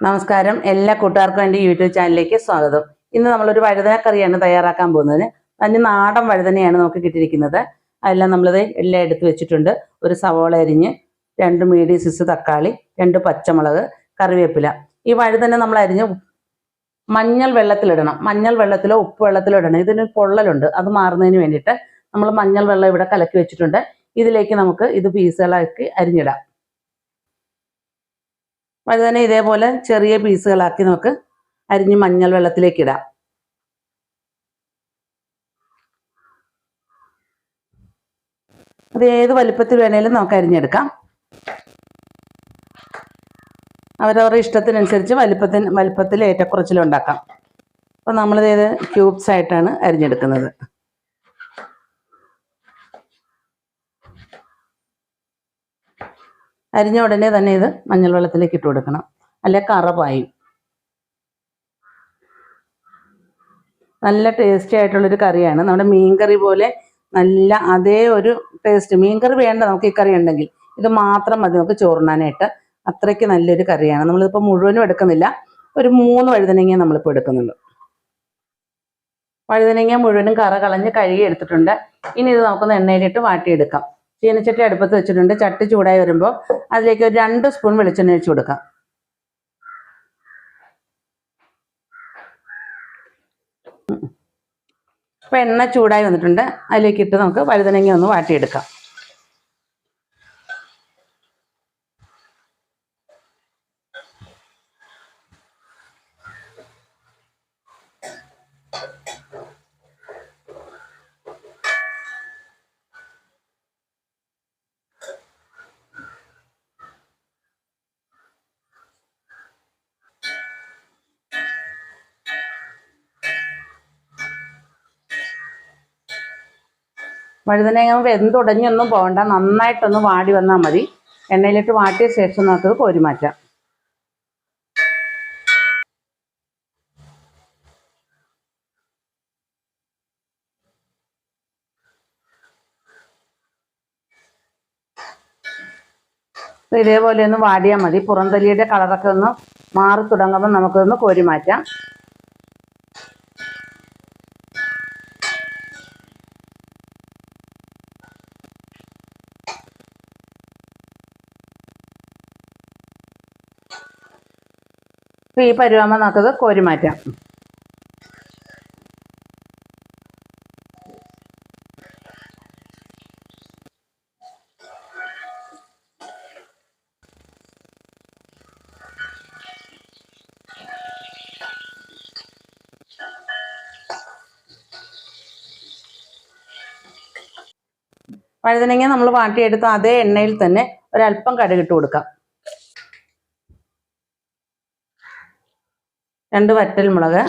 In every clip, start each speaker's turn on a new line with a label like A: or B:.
A: നമസ്കാരം, എല്ലാ കൂട്ടുകാർക്കും എൻ്റെ യൂട്യൂബ് ചാനലിലേക്ക് സ്വാഗതം. ഇന്ന് നമ്മളൊരു വഴുതന കറിയാണ് തയ്യാറാക്കാൻ പോകുന്നത്. അതിന് നാടൻ വഴുതനയാണ് നമുക്ക് കിട്ടിയിരിക്കുന്നത്. അതെല്ലാം നമ്മളിത് എല്ലാം എടുത്ത് വെച്ചിട്ടുണ്ട്. ഒരു സവോള അരിഞ്ഞ്, 2 മീഡിയം സൈസ് തക്കാളി, 2 പച്ചമുളക്, കറിവേപ്പില. ഈ വഴുതന നമ്മൾ അരിഞ്ഞ് മഞ്ഞൾ വെള്ളത്തിലിടണം. മഞ്ഞൾ വെള്ളത്തിലോ ഉപ്പ് വെള്ളത്തിലോ ഇടണം. ഇതിന് പൊള്ളലുണ്ട്, അത് മാറുന്നതിന് വേണ്ടിയിട്ട് നമ്മൾ മഞ്ഞൾ വെള്ളം ഇവിടെ കലക്കി വെച്ചിട്ടുണ്ട്. ഇതിലേക്ക് നമുക്ക് ഇത് പീസുകളാക്കി അരിഞ്ഞിടാം. വഴുതന ഇതേപോലെ ചെറിയ പീസുകളാക്കി നമുക്ക് അരിഞ്ഞ് മഞ്ഞൾ വെള്ളത്തിലേക്ക് ഇടാം. അത് ഏത് വലിപ്പത്തിൽ വേണേലും നമുക്ക് അരിഞ്ഞെടുക്കാം. അവരവരുടെ ഇഷ്ടത്തിനനുസരിച്ച് വലിപ്പത്തിൽ ഏറ്റക്കുറച്ചിലുണ്ടാക്കാം. അപ്പോൾ നമ്മളിത് ക്യൂബ്സ് ആയിട്ടാണ് അരിഞ്ഞെടുക്കുന്നത്. അരിഞ്ഞ ഉടനെ തന്നെ ഇത് മഞ്ഞൾ വെള്ളത്തിലേക്ക് ഇട്ട് കൊടുക്കണം, അല്ലെ കറ പായും. നല്ല ടേസ്റ്റി ആയിട്ടുള്ളൊരു കറിയാണ്. നമ്മുടെ മീൻകറി പോലെ നല്ല അതേ ഒരു ടേസ്റ്റ്. മീൻകറി വേണ്ട നമുക്ക് ഈ കറി ഉണ്ടെങ്കിൽ, ഇത് മാത്രം മതി നമുക്ക് ചോറുണ്ണാനായിട്ട്. അത്രയ്ക്ക് നല്ലൊരു കറിയാണ്. നമ്മളിപ്പോൾ മുഴുവനും എടുക്കുന്നില്ല, ഒരു 3 വഴുതനങ്ങ നമ്മളിപ്പോൾ എടുക്കുന്നുള്ളൂ. വഴുതനങ്ങ മുഴുവനും കറ കളഞ്ഞ് കഴുകി എടുത്തിട്ടുണ്ട്. ഇനി ഇത് നമുക്കൊന്ന് എണ്ണയിലിട്ട് വാട്ടിയെടുക്കാം. ചീനച്ചട്ടി അടുപ്പത്ത് വെച്ചിട്ടുണ്ട്. ചട്ടി ചൂടായി വരുമ്പോൾ അതിലേക്ക് ഒരു 2 സ്പൂൺ വെളിച്ചെണ്ണ ഒഴിച്ചു കൊടുക്കാം. അപ്പോൾ എണ്ണ ചൂടായി വന്നിട്ടുണ്ട്. അതിലേക്ക് ഇട്ട് നമുക്ക് വഴുതനങ്ങ ഒന്ന് വാട്ടിയെടുക്കാം. വഴുതനങ്ങ വെന്തുടഞ്ഞൊന്നും പോകണ്ട, നന്നായിട്ടൊന്ന് വാടി വന്നാൽ മതി. എണ്ണയിലിട്ട് വാട്ടിയ ശേഷം നമുക്ക് കോരി മാറ്റാം. ഇതേപോലെ ഒന്ന് വാടിയാൽ മതി. പുറംതൊലിയുടെ കളറൊക്കെ ഒന്ന് മാറി തുടങ്ങുമ്പോൾ നമുക്കൊന്ന് കോരി മാറ്റാം. അപ്പോൾ ഈ പരുവാകുമ്പോൾ നമുക്കത് കോരി മാറ്റാം. വഴുതനങ്ങ നമ്മൾ വാട്ടിയെടുത്ത അതേ എണ്ണയിൽ തന്നെ ഒരല്പം കടുകിട്ട് കൊടുക്കാം. 2 വറ്റൽമുളക്,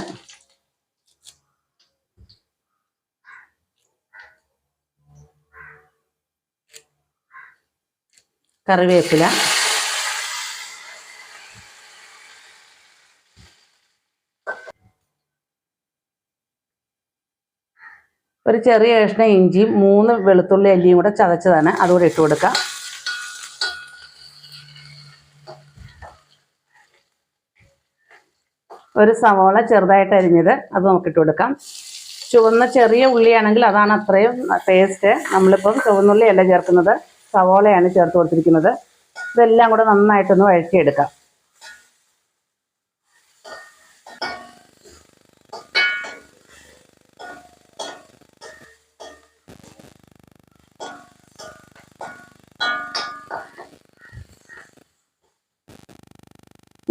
A: കറിവേപ്പില, ഒരു ചെറിയ കഷ്ണം ഇഞ്ചിയും 3 വെളുത്തുള്ളി അല്ലിയും കൂടെ ചതച്ചതാണ്, അതുകൂടെ ഇട്ട് കൊടുക്കാം. ഒരു സവോള ചെറുതായിട്ട് അരിഞ്ഞത് അത് നമുക്കിട്ട് കൊടുക്കാം. ചുവന്ന ചെറിയ ഉള്ളിയാണെങ്കിൽ അതാണ് അത്രയും ടേസ്റ്റ്. നമ്മളിപ്പം ചുവന്നുള്ളി അല്ല ചേർക്കുന്നത്, സവോളയാണ് ചേർത്ത് കൊടുത്തിരിക്കുന്നത്. ഇതെല്ലാം കൂടെ നന്നായിട്ടൊന്ന് വഴറ്റിയെടുക്കാം.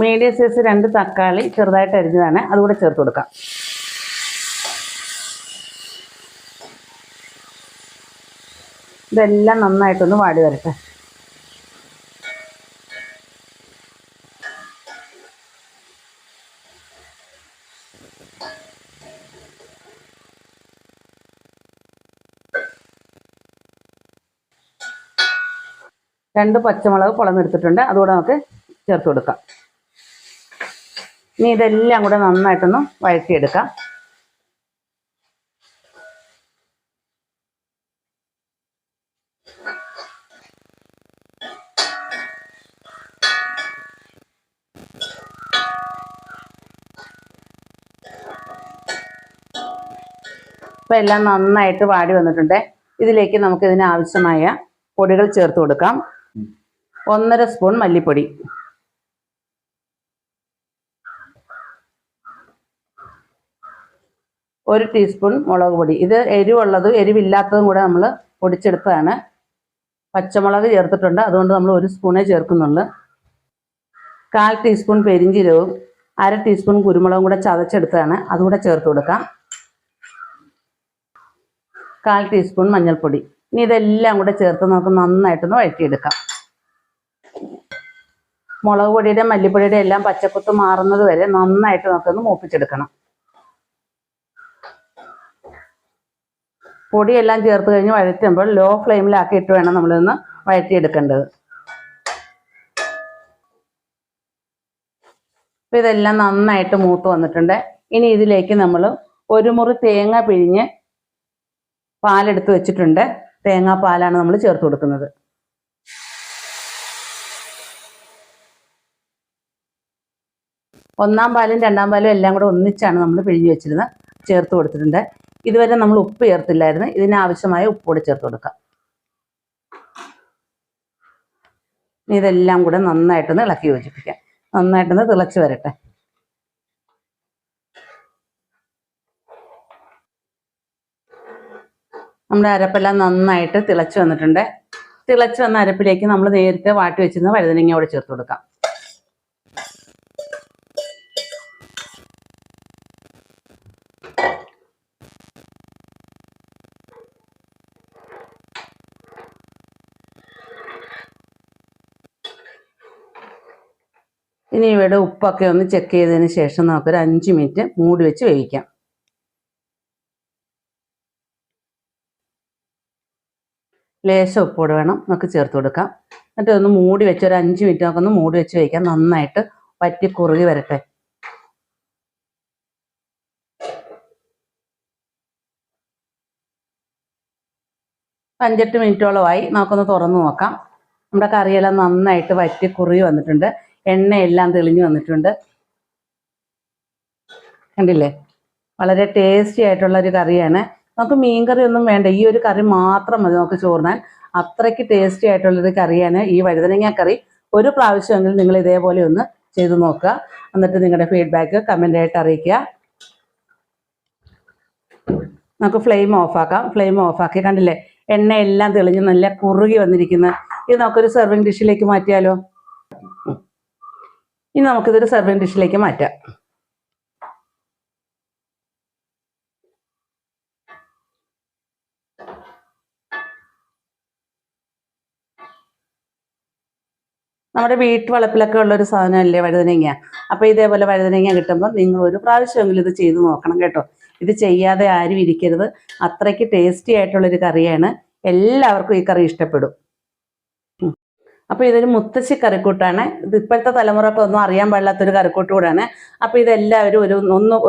A: മീഡിയം സൈസ് 2 തക്കാളി ചെറുതായിട്ട് അരിഞ്ഞതാണ്, അതുകൂടെ ചേർത്ത് കൊടുക്കാം. ഇതെല്ലാം നന്നായിട്ടൊന്ന് വാടി വരട്ടെ. രണ്ട് പച്ചമുളക് പൊളന്നെടുത്തിട്ടുണ്ട്, അതുകൂടെ നമുക്ക് ചേർത്ത് കൊടുക്കാം. ഇനി ഇതെല്ലാം കൂടെ നന്നായിട്ടൊന്ന് വഴറ്റിയെടുക്കാം. അപ്പോൾ എല്ലാം നന്നായിട്ട് വാടി വന്നിട്ടുണ്ട്. ഇതിലേക്ക് നമുക്ക് ഇതിന് ആവശ്യമായ പൊടികൾ ചേർത്ത് കൊടുക്കാം. 1.5 സ്പൂൺ മല്ലിപ്പൊടി, 1 ടീസ്പൂൺ മുളക് പൊടി. ഇത് എരിവുള്ളതും എരിവില്ലാത്തതും കൂടെ നമ്മൾ പൊടിച്ചെടുത്തതാണ്. പച്ചമുളക് ചേർത്തിട്ടുണ്ട്, അതുകൊണ്ട് നമ്മൾ 1 സ്പൂണേ ചേർക്കുന്നുള്ളൂ. 1/4 ടീസ്പൂൺ പെരിഞ്ചീരകവും 1/2 ടീസ്പൂൺ കുരുമുളകും കൂടെ ചതച്ചെടുത്തതാണ്, അതുകൂടെ ചേർത്ത് കൊടുക്കാം. 1/4 ടീസ്പൂൺ മഞ്ഞൾപ്പൊടി. ഇനി ഇതെല്ലാം കൂടെ ചേർത്ത് നമുക്ക് നന്നായിട്ടൊന്ന് വഴറ്റിയെടുക്കാം. മുളക് പൊടിയുടെ മല്ലിപ്പൊടിയുടെ എല്ലാം പച്ചക്കുത്ത് മാറുന്നത് വരെ നന്നായിട്ട് നമുക്കൊന്ന് മൂപ്പിച്ചെടുക്കണം. പൊടിയെല്ലാം ചേർത്ത് കഴിഞ്ഞ് വഴറ്റുമ്പോൾ ലോ ഫ്ലെയിമിലാക്കിയിട്ട് വേണം നമ്മളിന്ന് വഴറ്റിയെടുക്കേണ്ടത്. അപ്പോൾ ഇതെല്ലാം നന്നായിട്ട് മൂത്ത് വന്നിട്ടുണ്ട്. ഇനി ഇതിലേക്ക് നമ്മൾ 1 മുറി തേങ്ങ പിഴിഞ്ഞ് പാലെടുത്ത് വെച്ചിട്ടുണ്ട്. തേങ്ങാപ്പാലാണ് നമ്മൾ ചേർത്ത് കൊടുക്കുന്നത്. ഒന്നാം പാലും രണ്ടാം പാലും എല്ലാം കൂടെ ഒന്നിച്ചാണ് നമ്മൾ പിഴിഞ്ഞ് വെച്ചിരുന്നത്, ചേർത്ത് കൊടുത്തിട്ടുണ്ട്. ഇതുവരെ നമ്മൾ ഉപ്പ് ചേർത്തില്ലായിരുന്നു, ഇതിനാവശ്യമായ ഉപ്പ് കൂടെ ചേർത്ത് കൊടുക്കാം. ഇതെല്ലാം കൂടെ നന്നായിട്ടൊന്ന് ഇളക്കി യോജിപ്പിക്കാം. നന്നായിട്ടൊന്ന് തിളച്ച് വരട്ടെ. നമ്മുടെ അരപ്പെല്ലാം നന്നായിട്ട് തിളച്ച് വന്നിട്ടുണ്ട്. തിളച്ച് വന്ന അരപ്പിലേക്ക് നമ്മൾ നേരത്തെ വാട്ടി വെച്ചിരുന്ന വഴുതനങ്ങ കൂടെ ചേർത്ത് കൊടുക്കാം. ഇനി ഇവിടെ ഉപ്പൊക്കെ ഒന്ന് ചെക്ക് ചെയ്തതിന് ശേഷം നമുക്കൊരു 5 മിനിറ്റ് മൂടി വെച്ച് വേവിക്കാം. ലേശം ഉപ്പോട് വേണം നമുക്ക് ചേർത്ത് കൊടുക്കാം. എന്നിട്ട് ഒന്ന് മൂടി വെച്ച് ഒരു 5 മിനിറ്റ് നമുക്കൊന്ന് മൂടി വെച്ച് വേവിക്കാം. നന്നായിട്ട് വറ്റി കുറുകി വരട്ടെ. 5-8 മിനിറ്റോളമായി. നമുക്കൊന്ന് തുറന്ന് നോക്കാം. നമ്മുടെ കറിയെല്ലാം നന്നായിട്ട് വറ്റി കുറുകി വന്നിട്ടുണ്ട്. എണ്ണയെല്ലാം തെളിഞ്ഞു വന്നിട്ടുണ്ട്. കണ്ടില്ലേ? വളരെ ടേസ്റ്റി ആയിട്ടുള്ളൊരു കറിയാണ്. നമുക്ക് മീൻ കറി ഒന്നും വേണ്ട, ഈ ഒരു കറി മാത്രം മതി നമുക്ക് ചോറിനാൻ. അത്രയ്ക്ക് ടേസ്റ്റി ആയിട്ടുള്ളൊരു കറിയാണ് ഈ വഴുതനങ്ങ കറി. ഒരു പ്രാവശ്യമെങ്കിലും നിങ്ങൾ ഇതേപോലെ ഒന്ന് ചെയ്ത് നോക്കുക. എന്നിട്ട് നിങ്ങളുടെ ഫീഡ്ബാക്ക് കമൻ്റായിട്ട് അറിയിക്കുക. നമുക്ക് ഫ്ലെയിം ഓഫാക്കാം. ഫ്ലെയിം ഓഫാക്കി. കണ്ടില്ലേ? എണ്ണയെല്ലാം തെളിഞ്ഞ് നല്ല കുറുകി വന്നിരിക്കുന്നത്. ഇത് നമുക്കൊരു സെർവിങ് ഡിഷിലേക്ക് മാറ്റിയാലോ? ഇനി നമുക്കിതൊരു സെർവിങ് ഡിഷിലേക്ക് മാറ്റാം. നമ്മുടെ വീട്ടുവളപ്പിലൊക്കെ ഉള്ളൊരു സാധനമല്ലേ വഴുതനങ്ങ. അപ്പോൾ ഇതേപോലെ വഴുതനങ്ങ കിട്ടുമ്പോൾ നിങ്ങൾ ഒരു പ്രാവശ്യമെങ്കിലും ഇത് ചെയ്ത് നോക്കണം കേട്ടോ. ഇത് ചെയ്യാതെ ആരും ഇരിക്കരുത്. അത്രയ്ക്ക് ടേസ്റ്റി ആയിട്ടുള്ളൊരു കറിയാണ്. എല്ലാവർക്കും ഈ കറി ഇഷ്ടപ്പെടും. അപ്പോൾ ഇതൊരു മുത്തശ്ശി കറിക്കൂട്ടാണ്. ഇത് ഇപ്പോഴത്തെ തലമുറക്ക് ഒന്നും അറിയാൻ പാടില്ലാത്തൊരു കറിക്കൂട്ട് കൂടാണ്. അപ്പോൾ ഇതെല്ലാവരും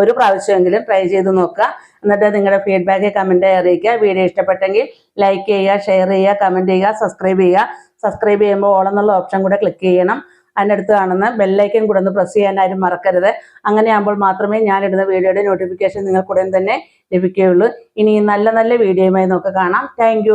A: ഒരു പ്രാവശ്യമെങ്കിലും ട്രൈ ചെയ്ത് നോക്കുക. എന്നിട്ട് നിങ്ങളുടെ ഫീഡ്ബാക്ക് കമൻറ്റായി അറിയിക്കുക. വീഡിയോ ഇഷ്ടപ്പെട്ടെങ്കിൽ ലൈക്ക് ചെയ്യുക, ഷെയർ ചെയ്യുക, കമൻറ്റ് ചെയ്യുക, സബ്സ്ക്രൈബ് ചെയ്യുക. സബ്സ്ക്രൈബ് ചെയ്യുമ്പോൾ ഓൾ എന്നുള്ള ഓപ്ഷൻ കൂടെ ക്ലിക്ക് ചെയ്യണം. അതിനടുത്ത് കാണുന്ന ബെല്ലൈക്കൻ കൂടെ ഒന്ന് പ്രസ് ചെയ്യാൻ ആരും മറക്കരുത്. അങ്ങനെയാകുമ്പോൾ മാത്രമേ ഞാനിടുന്ന വീഡിയോയുടെ നോട്ടിഫിക്കേഷൻ നിങ്ങൾക്കുടൻ തന്നെ ലഭിക്കുകയുള്ളൂ. ഇനി നല്ല നല്ല വീഡിയോയുമായി നമുക്ക് കാണാം. താങ്ക്